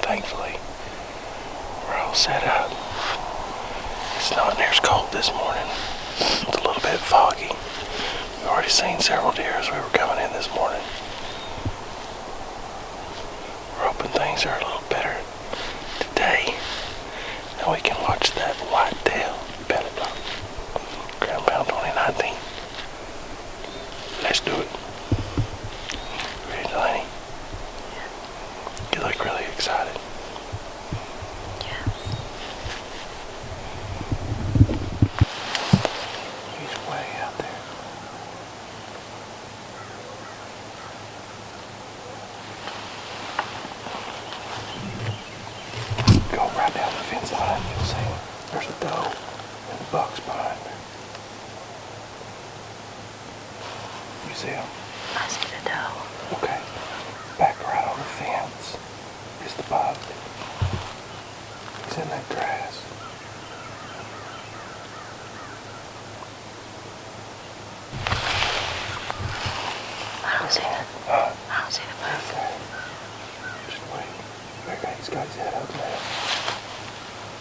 thankfully we're all set up. It's not near as cold this morning. It's a little bit foggy. We've already seen several deer as we were coming in this morning. We're hoping things are a little better today, and we can watch that whitetail belly block. Ground pound 2019. Let's do it. Ready, Delaney? You look really excited. Yeah. He's way out there. Go right down the fence line, you'll see him. There's a doe and the buck's behind her. You see him? I see the doe. Okay. Back right on the fence is the buck. He's in that grass. I don't see it. I don't see the buck. He's there. Just wait. Okay, he's got his head up now.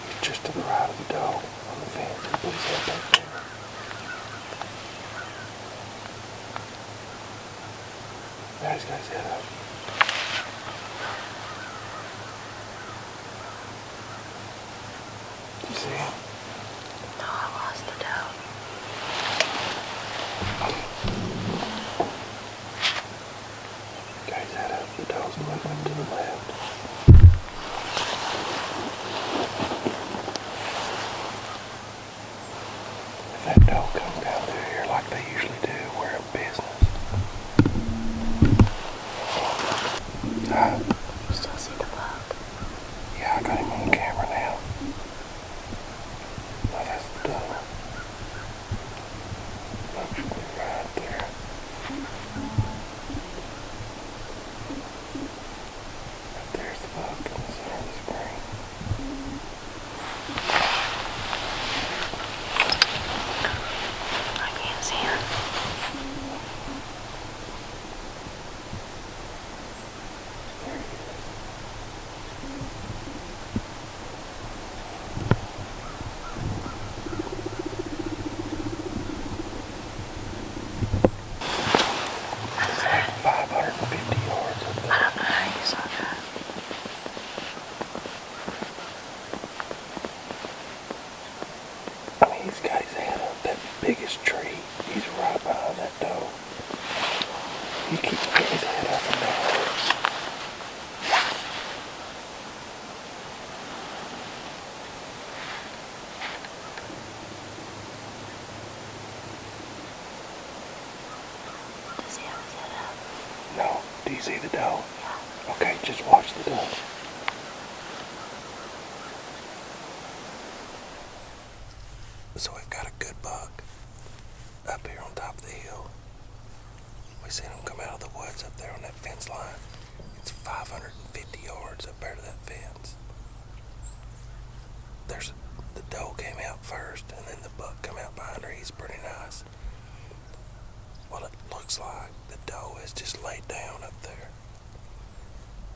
He's just to the right of the doe on the fence. He put his head back there. Now he's got his head up. You see him? No, I lost the doe. Got his head up. The doe's moving to the left. If that doe comes down through here like they usually do, we're in business. You still see the buck? Yeah, I got him on camera now. Oh, that's the doe. Buck's right there. Right there's the buck in the center of the screen. I can't see him. There he is. It's like 550 yards up I there. don't know how you saw that. I mean, he's got his head up that biggest tree. He's right behind that doe. He keeps putting his head up and down. Does he have his head up? No, do you see the doe? Okay, just watch the doe. So we've got a good buck up here on top of the hill. We seen him come out of the woods up there on that fence line. It's 550 yards up there to that fence. The doe came out first, and then the buck come out behind her. He's pretty nice. Well, it looks like the doe is just laid down up there.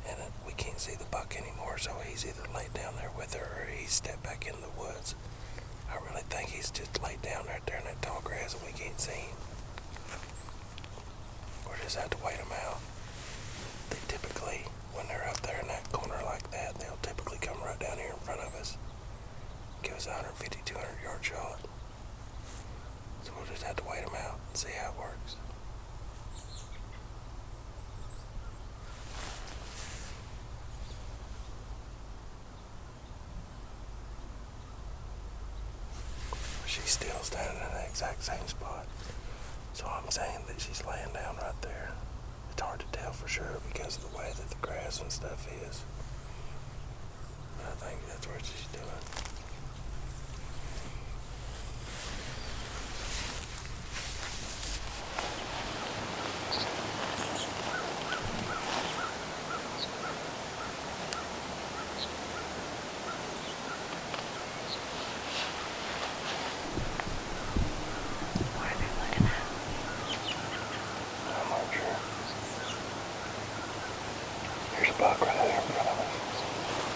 And we can't see the buck anymore, so he's either laid down there with her or he stepped back in the woods. I really think he's just laid down right there in that tall grass and we can't see him. We'll just have to wait him out. They typically, when they're up there in that corner like that, they'll typically come right down here in front of us. Give us a 150, 200 yard shot. So we'll just have to wait him out and see how it works. She's still standing in the exact same spot. So I'm saying that she's laying down right there. It's hard to tell for sure because of the way that the grass and stuff is. But I think that's what she's doing. Buck right there in front of us.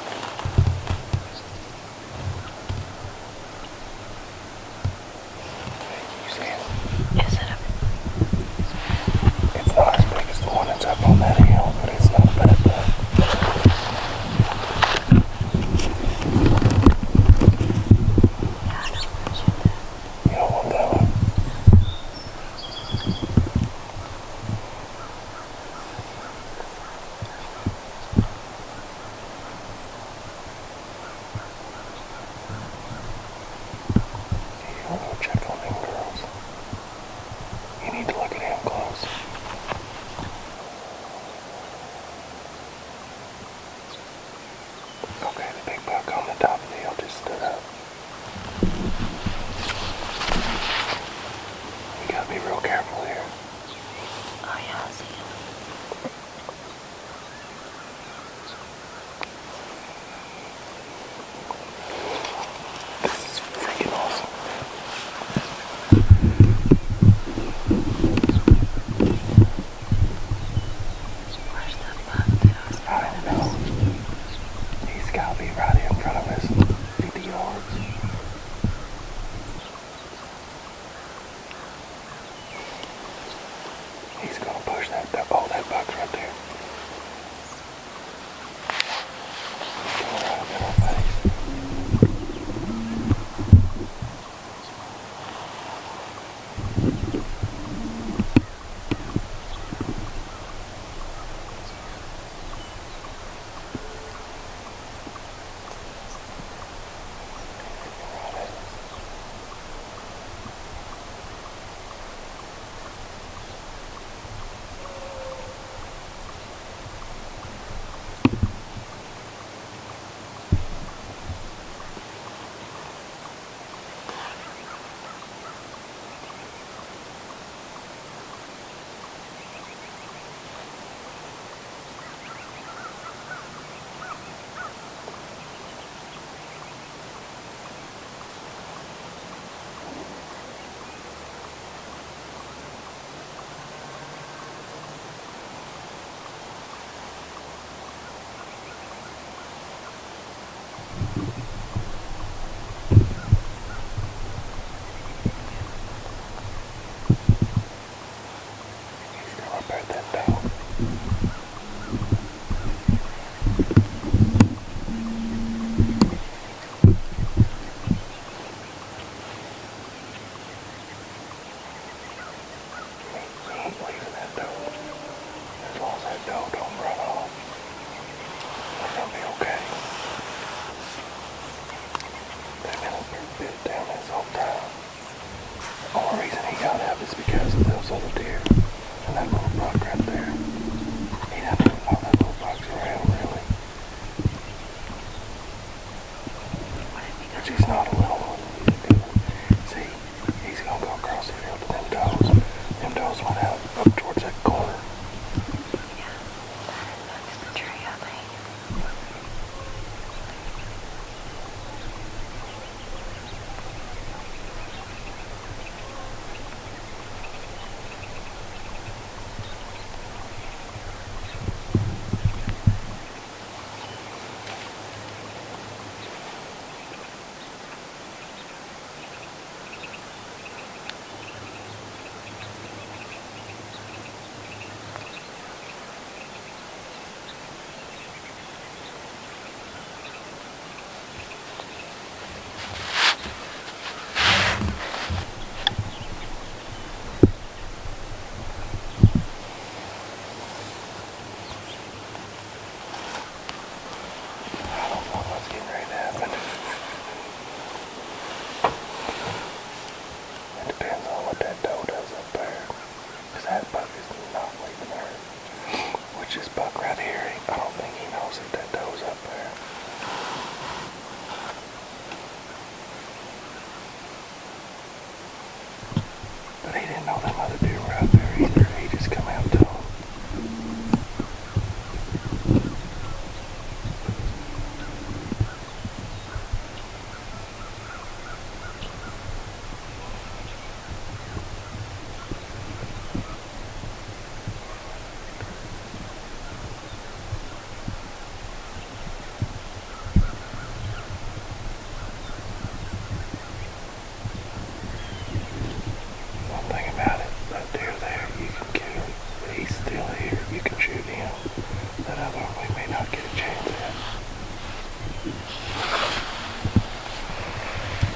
Although we may not get a chance at.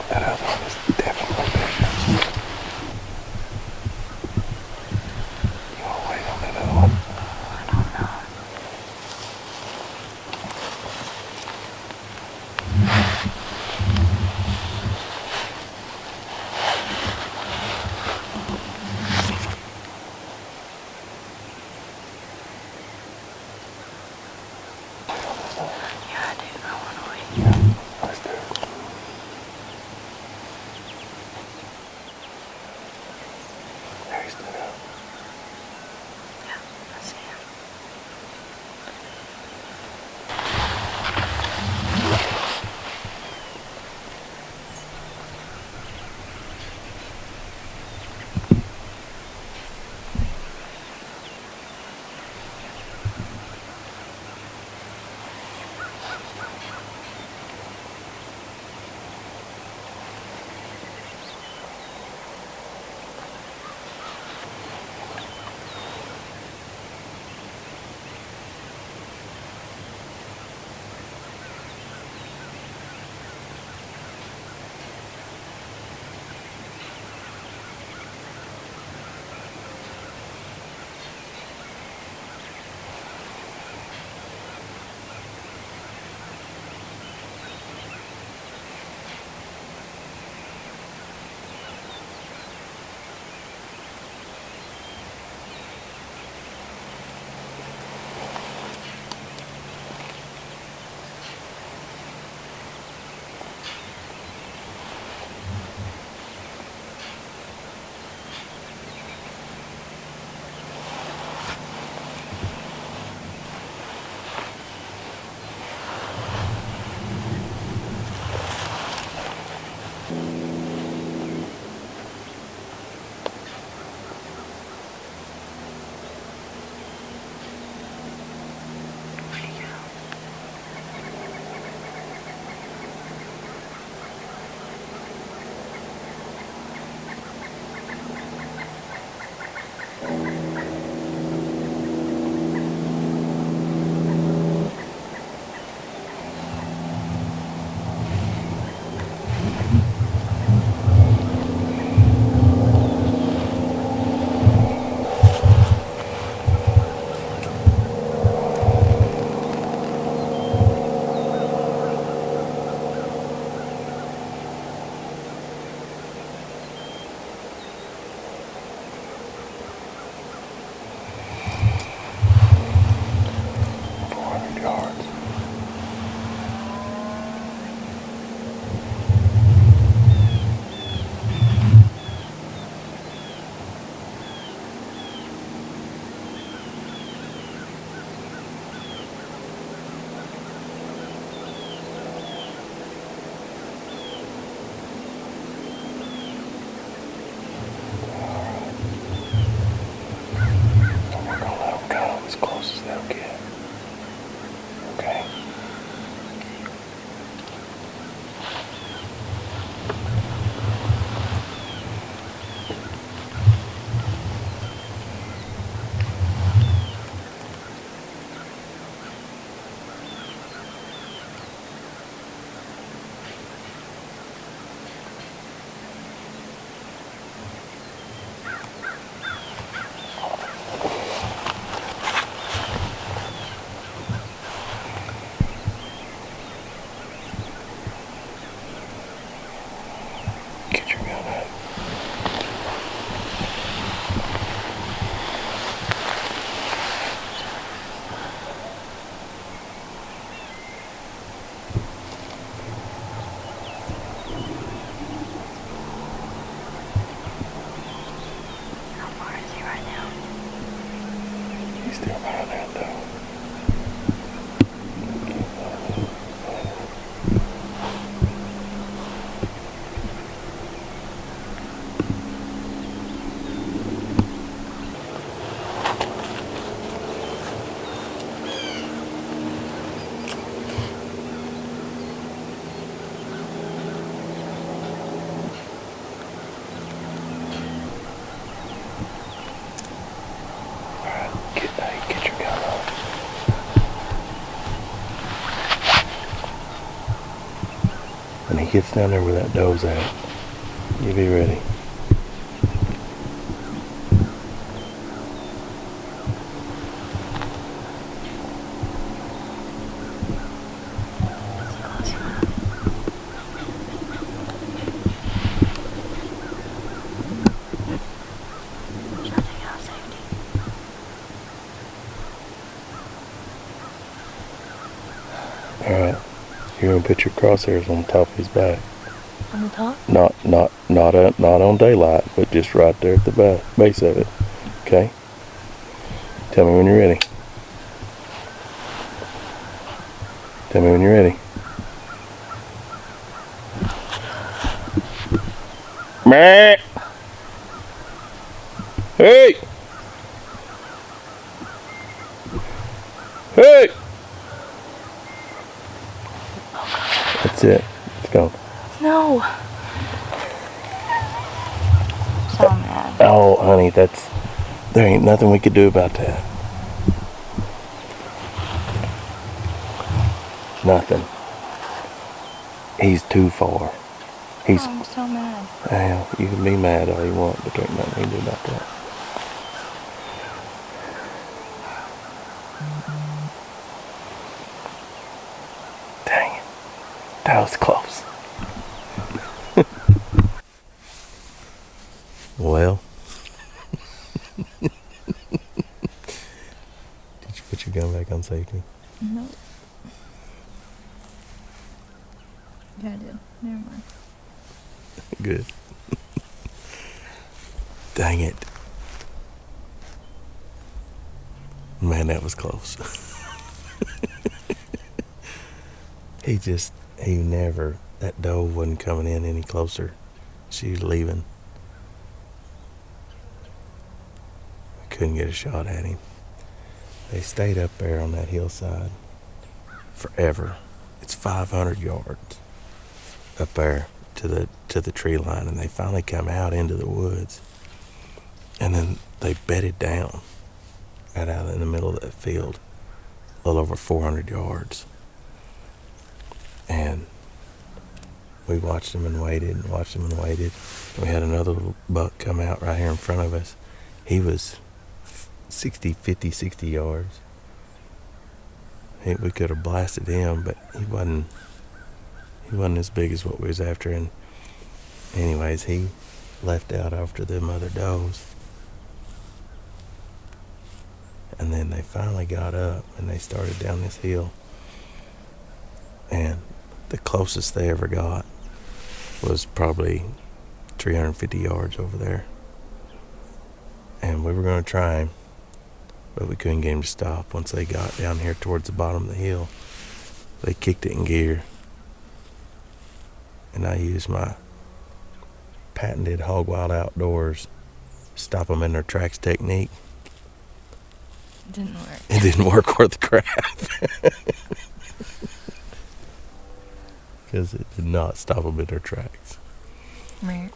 That other one is definitely bigger. You want to wait on that other one? I don't know. Yeah, I do. I want to wait. Yeah. When he gets down there where that doe's at, you be ready. Alright, you're gonna put your crosshairs on the top of his back. On the top? Not on daylight, but just right there at the base of it. Okay? Tell me when you're ready. Tell me when you're ready. Meh. Hey! Hey! That's it. It's gone. No. So mad. Oh, honey, there ain't nothing we could do about that. Nothing. He's too far. I'm so mad. Well, you can be mad all you want, but there ain't nothing we can do about that. Dang it. That was close. Well. Did you put your gun back on safety? No. Yeah, I did. Never mind. Good. Dang it. Man, that was close. That doe wasn't coming in any closer. She was leaving. I couldn't get a shot at him. They stayed up there on that hillside forever. It's 500 yards up there to the tree line, and they finally come out into the woods, and then they bedded down right out in the middle of that field, a little over 400 yards. And we watched them and waited and watched them and waited. We had another little buck come out right here in front of us. He was 60 yards. We could have blasted him, but he wasn't as big as what we was after. And anyways, he left out after them other does. And then they finally got up and they started down this hill. And the closest they ever got was probably 350 yards over there. And we were going to try him, but we couldn't get him to stop. Once they got down here towards the bottom of the hill, they kicked it in gear. And I used my patented Hog Wild Outdoors stop them in their tracks technique. It didn't work. It didn't work worth the crap. Because it did not stop them in their tracks. Hey!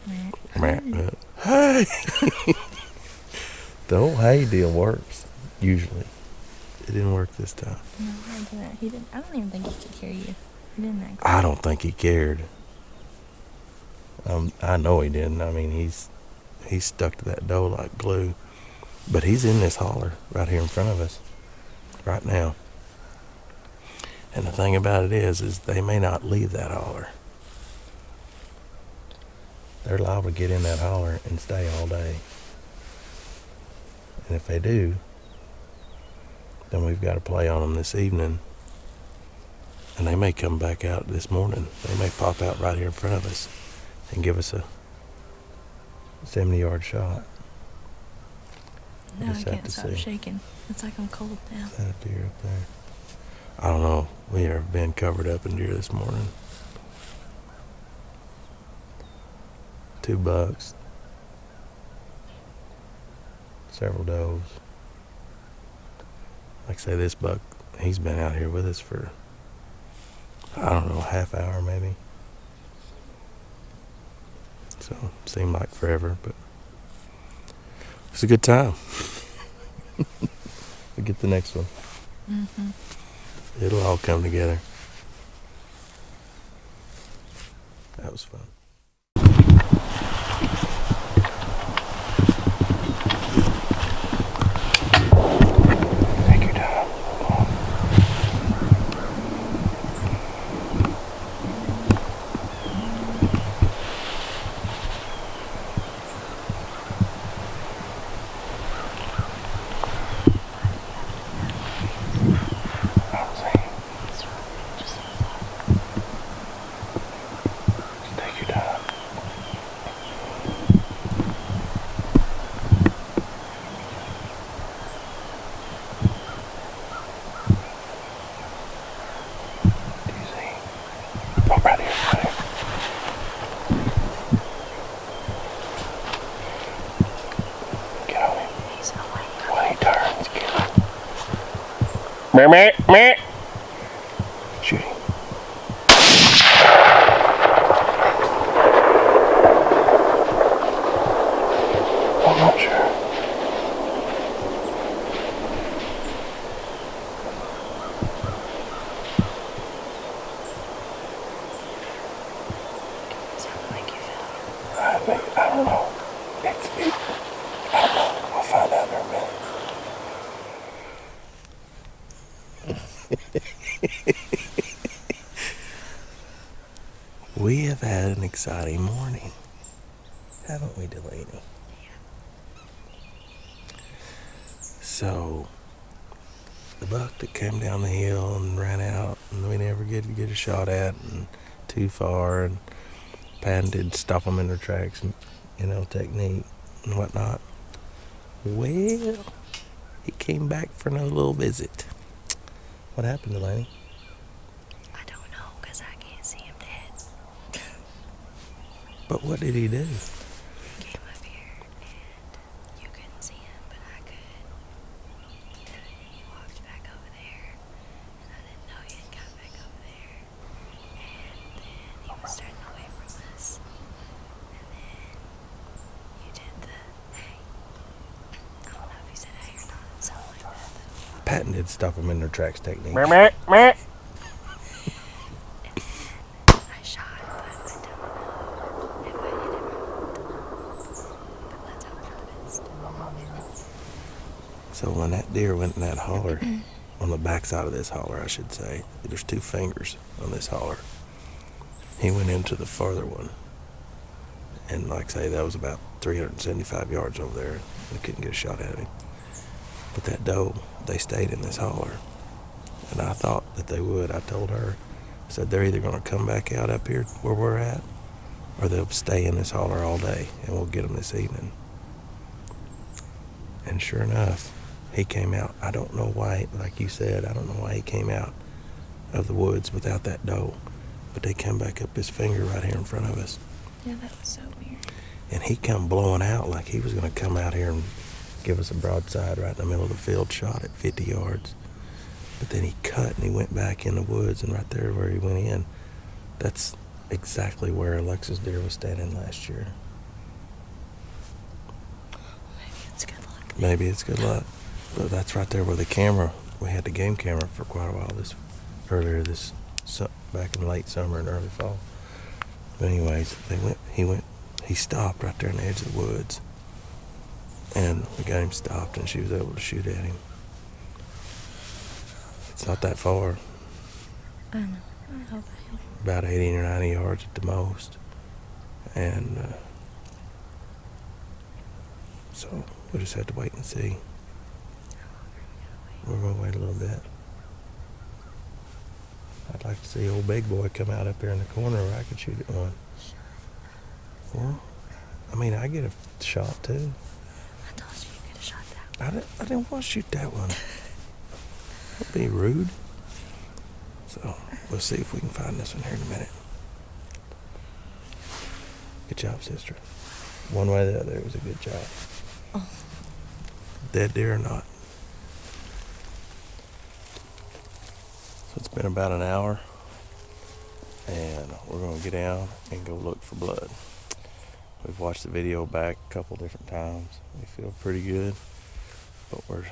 The whole hay deal works, usually. It didn't work this time. No, he didn't. I don't even think he could hear you. He didn't act. I don't think he cared. I know he didn't. I mean, he's stuck to that doe like glue. But he's in this holler right here in front of us right now. And the thing about it is they may not leave that holler. They're liable to get in that holler and stay all day. And if they do, then we've got to play on them this evening. And they may come back out this morning. They may pop out right here in front of us and give us a 70-yard shot. No, I can't stop shaking. It's like I'm cold now. Is that a deer up there? I don't know. We have been covered up in deer this morning. 2 bucks. Several does. Like I say, this buck, he's been out here with us for, I don't know, a half hour maybe. So, seemed like forever, but it's a good time. We'll get the next one. Mm-hmm. It'll all come together. was fun. Take your time. Take your time. Do you see? Oh, right here, right here. Get on him. He's away. When he turns, get him. Meh, meh, meh. Shoot him. I'm not sure. Does that make you feel? I don't know. I don't know. I'll find out in a minute. We have had an exciting morning, haven't we, Delaney? Yeah. So, the buck that came down the hill and ran out, and we never get to get a shot at, and too far, and patented stop them in their tracks, technique and whatnot. Well, he came back for another little visit. What happened, Delaney? I don't know, because I can't see him dead. But what did he do? He came up here, and you couldn't see him, but I could. And then he walked back over there, and I didn't know he had got back over there. And then he was turning away from us. And then you did the hey. I don't know if you said hey or not. It sounded like that, though. Patented stop them in their tracks technique. And then I shot, but I don't know if I hit him or not. But let's hope for the best. So when that deer went in that holler, on the backside of this holler, I should say, there's 2 fingers on this holler. He went into the farther one. And like I say, that was about 375 yards over there. We couldn't get a shot at him. But that doe, they stayed in this holler. And I thought that they would. I told her, I said, they're either going to come back out up here where we're at, or they'll stay in this holler all day, and we'll get them this evening. And sure enough, he came out. I don't know why, like you said, I don't know why he came out of the woods without that doe. But they come back up his finger right here in front of us. Yeah, that was so weird. And he come blowing out like he was going to come out here and give us a broadside right in the middle of the field shot at 50 yards. But then he cut and he went back in the woods, and right there where he went in, that's exactly where Alexa's deer was standing last year. Maybe it's good luck. Maybe it's good luck. But that's right there where the camera, we had the game camera for quite a while back in late summer and early fall. But anyways, he stopped right there in the edge of the woods. And we got him stopped, and she was able to shoot at him. It's not that far. I know. I hope I am. About 80 or 90 yards at the most. And so we'll just have to wait and see. We're going to wait a little bit. I'd like to see old big boy come out up here in the corner where I could shoot at one. Well, I mean, I get a shot too. I told you you could have shot that one. I didn't want to shoot that one. That'd be rude. So we'll see if we can find this one here in a minute. Good job, sister. One way or the other, it was a good job. Oh. Dead deer or not. So it's been about an hour, and we're going to get down and go look for blood. We've watched the video back a couple different times. We feel pretty good, but we're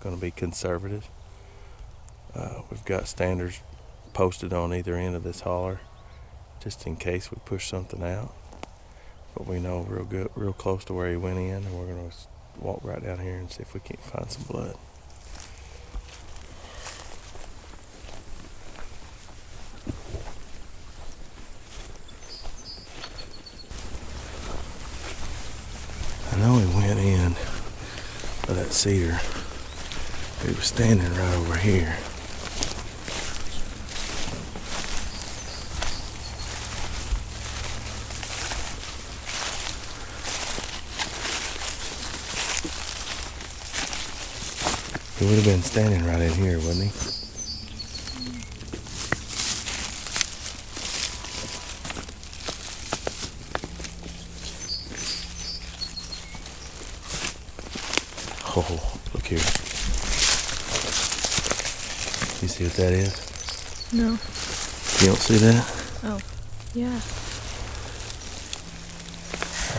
going to be conservative. We've got standards posted on either end of this holler just in case we push something out. But we know real close to where he went in, and we're gonna walk right down here and see if we can't find some blood. I know he went in by that cedar. He was standing right over here. He would have been standing right in here, wouldn't he? Oh, look here. You see what that is? No. You don't see that? Oh, yeah.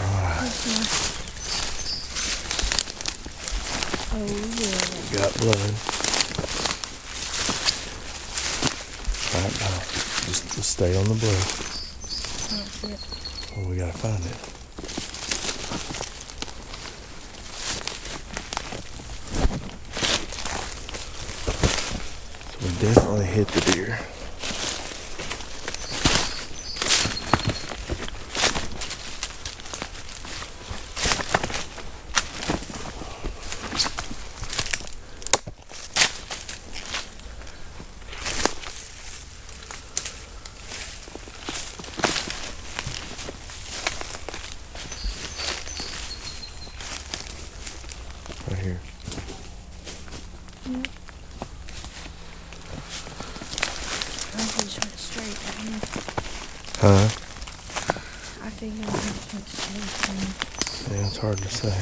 Alright. Oh, yeah. Got blood. Alright, now just stay on the blood. I don't see it. Well, we gotta find it. So we definitely hit the deer. Right here. Yeah. I think it just went straight at me. Huh? I figured it just went straight at me. Yeah, it's hard to say.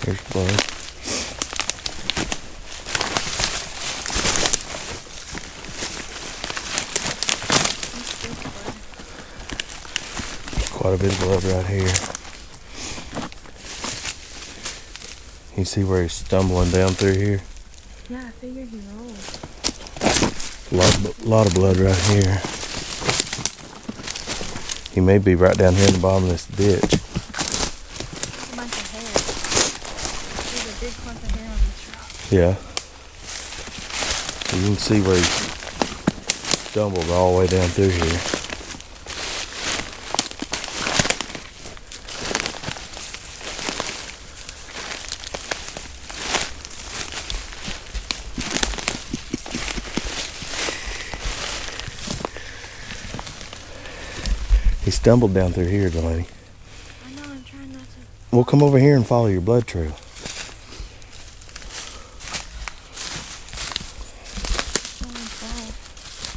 Here's blood. Quite a bit of blood right here. You see where he's stumbling down through here? Yeah, I figured he rolled. Lot of blood right here. He may be right down here in the bottom of this ditch. A bunch of hair. There's a big clump of hair on this rock. Yeah. You can see where he stumbled all the way down through here. He stumbled down through here, Delaney. I know, I'm trying not to. Well, come over here and follow your blood trail.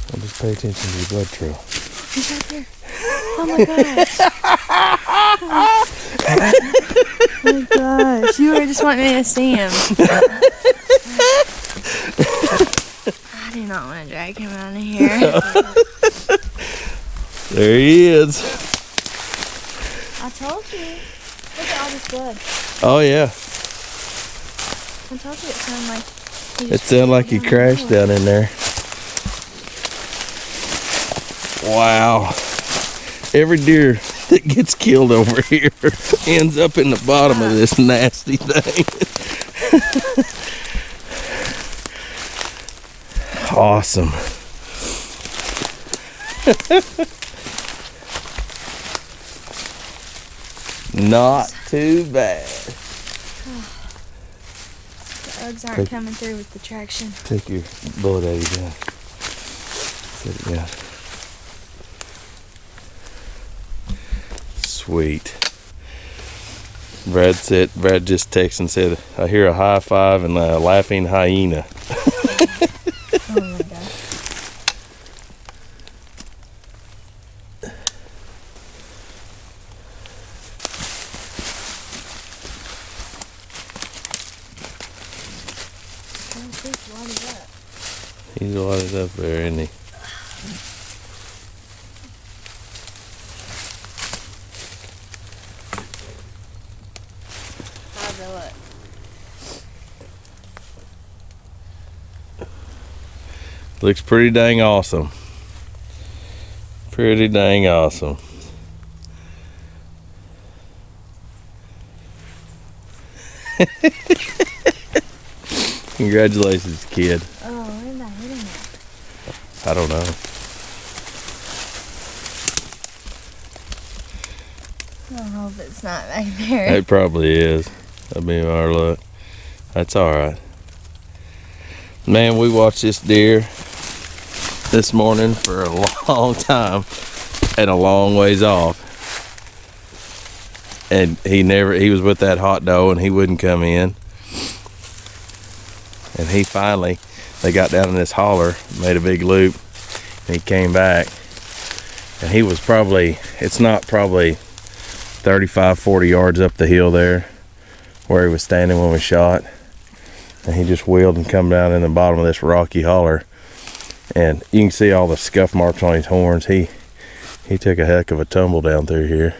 Well, just pay attention to your blood trail. He's right there. Oh my gosh. Oh my gosh. You were just wanting me to see him. I do not want to drag him out of here. There he is. I told you. Look at all this blood. Oh, yeah. I told you it sounded like he It just sounded like he down the crashed road. down in there. Wow. Every deer that gets killed over here ends up in the bottom of this nasty thing. Awesome. Not too bad. The Uggs aren't coming through with the traction. Take your bullet Eddie down. Set it down. Sweet. Brad just texted and said, I hear a high five and a laughing hyena. Oh my gosh. He's wadded up there, isn't he? How's it look? Looks pretty dang awesome. Pretty dang awesome. Congratulations, kid. Oh, where did I hit him at? I don't know. I hope it's not back there. It probably is. That'd be our luck. That's alright. Man, we watched this deer this morning for a long time and a long ways off. And he was with that hot doe and he wouldn't come in. And they got down in this holler, made a big loop, and he came back. And he was it's not probably 35, 40 yards up the hill there where he was standing when we shot. And he just wheeled and come down in the bottom of this rocky holler. And you can see all the scuff marks on his horns. He took a heck of a tumble down through here.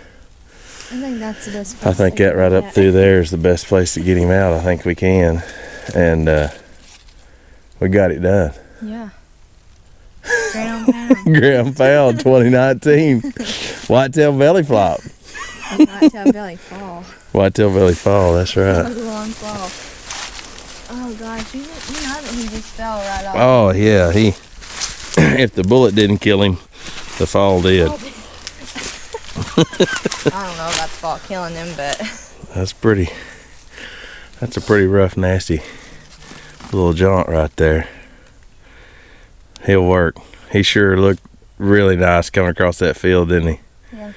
I think that's the best place. I think that right up through there is the best place to get him out. I think we can. And we got it done. Yeah. Ground pound. Ground pound 2019. Whitetail belly flop. Whitetail belly fall. Whitetail belly fall, that's right. That was a long fall. Oh gosh, you know that he just fell right off. Oh yeah, if the bullet didn't kill him, the fall did. I don't know about the fall killing him, but That's a pretty rough, nasty little jaunt right there. He'll work. He sure looked really nice coming across that field, didn't he? yeah.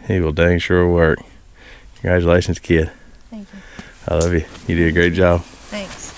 He will dang sure work. Congratulations, kid. Thank you. I love you. You did a great job. Thanks.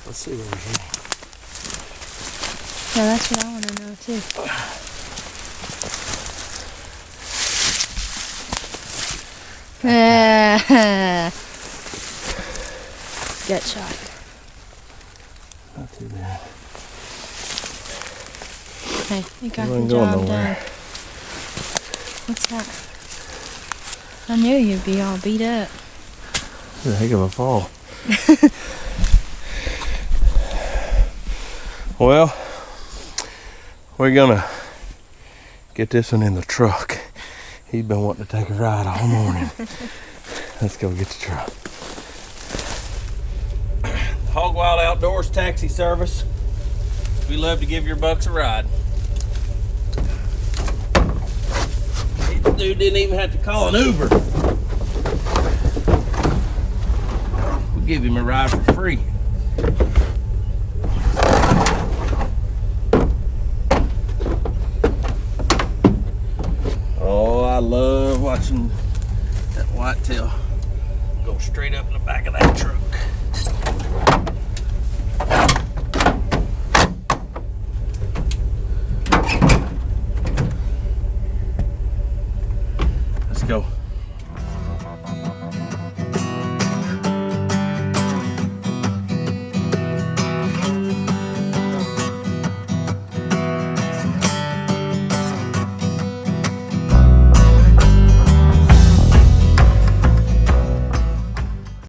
Let's see over here. Yeah, that's what I want to know too. Gut shot. Not too bad. Hey, you got You the ain't going job nowhere. done. What's that? I knew you'd be all beat up. It's a heck of a fall. Well, we're gonna get this one in the truck. He's been wanting to take a ride all morning. Let's go get the truck. Hog Wild Outdoors Taxi Service. We love to give your bucks a ride. This dude didn't even have to call an Uber. We'll give him a ride for free. Oh, I love watching that whitetail go straight up in the back of that truck.